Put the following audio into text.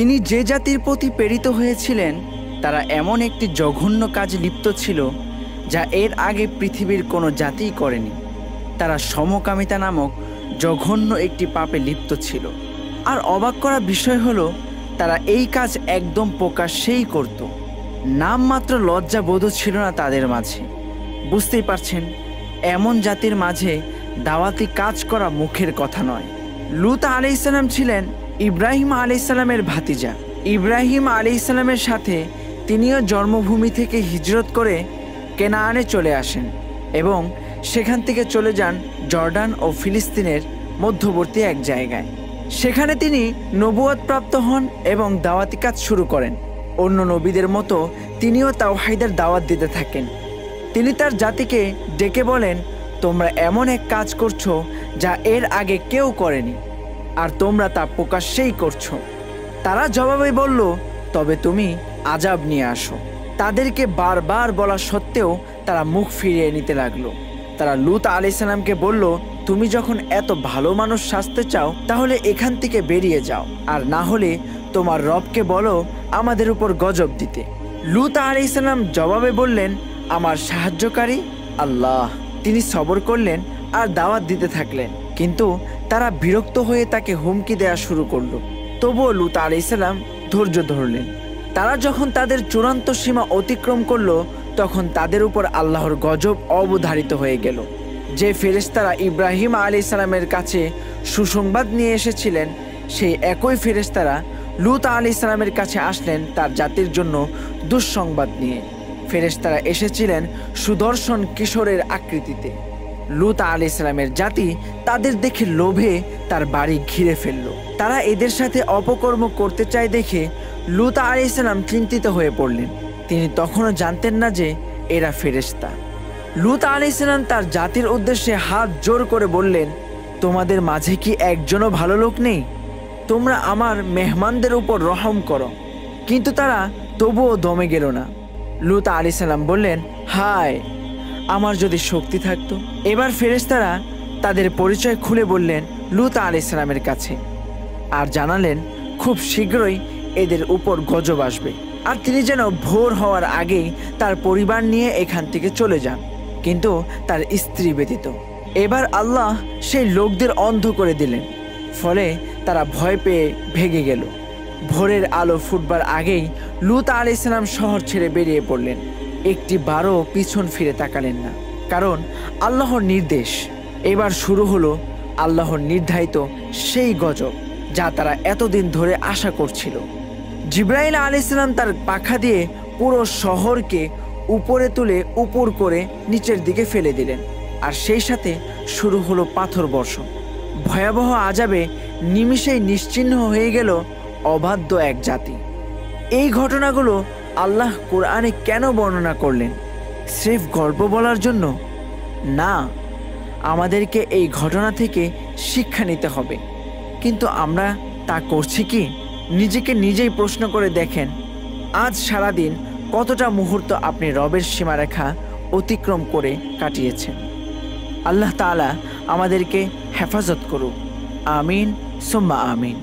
তিনি যে জাতির প্রতি প্রেরিত হয়েছিলেন তারা এমন একটি জঘন্য কাজে লিপ্ত ছিল যা এর আগে পৃথিবীর কোনো জাতিই করেনি। তারা সমকামিতা নামক জঘন্য একটি পাপে লিপ্ত ছিল। আর অবাক করা বিষয় হলো তারা এই কাজ একদম প্রকাশ্যেই করত। নামমাত্র লজ্জাবোধও ছিল না তাদের মাঝে। বুঝতেই পারছেন, এমন জাতির মাঝে দাওয়াতি কাজ করা মুখের কথা নয়। লূত আলাইহিসসালাম ছিলেন ইব্রাহিম আলাইহিসসালামের ভাতিজা। ইব্রাহিম আলাইহিসসালামের সাথে তিনিও জন্মভূমি থেকে হিজরত করে কেনানে চলে আসেন এবং সেখান থেকে চলে যান জর্ডান ও ফিলিস্তিনের মধ্যবর্তী এক জায়গায়। সেখানে তিনি নবুয়ত প্রাপ্ত হন এবং দাওয়াতি কাজ শুরু করেন। অন্য নবীদের মতো তিনিও তাওহীদের দাওয়াত দিতে থাকেন। তিনি তার জাতিকে ডেকে বলেন, তোমরা এমন এক কাজ করছো যা এর আগে কেউ করেনি, আর তোমরা তা প্রকাশ্যেই করছো। তারা জবাবে বলল, তবে তুমি আযাব নিয়ে আসো। তাদেরকে বারবার বলা সত্ত্বেও তারা মুখ ফিরিয়ে নিতে লাগলো। তারা লূত আলাইহিসসালামকে বলল, তুমি যখন এত ভালো মানুষ সাজতে চাও তাহলে এখান থেকে বেরিয়ে যাও, আর না হলে তোমার রবকে বলো আমাদের উপর গজব দিতে। লূত আলাইহিসসালাম জবাবে বললেন, আমার সাহায্যকারী আল্লাহ। তিনি সবর করলেন আর দাওয়াত দিতে থাকলেন, কিন্তু তারা বিরক্ত হয়ে তাকে হুমকি দেওয়া শুরু করলো। তবুও লূত আলাইহিসসালাম ধৈর্য ধরলেন। তারা যখন তাদের চূড়ান্ত সীমা অতিক্রম করলো তখন তাদের উপর আল্লাহর গজব অবধারিত হয়ে গেল। যে ফেরেশতারা ইব্রাহিম আলাইহিসসালামের কাছে সুসংবাদ নিয়ে এসেছিলেন সেই একই ফেরেশতারা লূত আলাইহিসসালামের কাছে আসলেন তার জাতির জন্য দুঃসংবাদ নিয়ে। ফেরেশতারা এসেছিলেন সুদর্শন কিশোরের আকৃতিতে। লূত আলাইহিসসালামের জাতি তাদের দেখে লোভে তার বাড়ি ঘিরে ফেলল। তারা এদের সাথে অপকর্ম করতে চায় দেখে লূত আলাইহিসসালাম চিন্তিত হয়ে পড়লেন। তিনি তখনও জানতেন না যে এরা ফেরেশতা। লূত আলাইহিসসালাম তার জাতির উদ্দেশ্যে হাত জোর করে বললেন, তোমাদের মাঝে কি একজনও ভালো লোক নেই? তোমরা আমার মেহমানদের উপর রহম করো। কিন্তু তারা তবুও দমে গেল না। লূত আলাইহিসসালাম বললেন, হায়, আমার যদি শক্তি থাকতো। এবার ফেরেশতারা তাদের পরিচয় খুলে বললেন লূত আলাইহিসসালামের কাছে, আর জানালেন খুব শীঘ্রই এদের উপর গজব আসবে, আর তিনি যেন ভোর হওয়ার আগেই তার পরিবার নিয়ে এখান থেকে চলে যান, কিন্তু তার স্ত্রী ব্যতীত। এবার আল্লাহ সেই লোকদের অন্ধ করে দিলেন, ফলে তারা ভয় পেয়ে ভেগে গেল। ভোরের আলো ফুটবার আগেই লূত আলাইহিসসালাম শহর ছেড়ে বেরিয়ে পড়লেন। একটি বারও পিছন ফিরে তাকালেন না, কারণ আল্লাহর নির্দেশ। এবার শুরু হলো আল্লাহর নির্ধারিত সেই গজব যা তারা এতদিন ধরে আশা করছিল। জিবরাইল আলাইহিসসালাম তার পাখা দিয়ে পুরো শহরকে উপরে তুলে উপর করে নিচের দিকে ফেলে দিলেন, আর সেই সাথে শুরু হলো পাথর বর্ষণ। ভয়াবহ আযাবে নিমিষেই নিশ্চিহ্ন হয়ে গেল অবাধ্য এক জাতি। এই ঘটনাগুলো আল্লাহ কোরআনে কেন বর্ণনা করলেন? স্রেফ গল্প বলার জন্য না, আমাদেরকে এই ঘটনা থেকে শিক্ষা নিতে হবে। কিন্তু আমরা তা করছি কি? নিজেকে নিজেই প্রশ্ন করে দেখেন, আজ সারাদিন কতটা মুহূর্ত আপনি রবের সীমারেখা অতিক্রম করে কাটিয়েছেন। আল্লাহ তাআলা আমাদেরকে হেফাজত করুক। আমিন সুম্মা আমিন।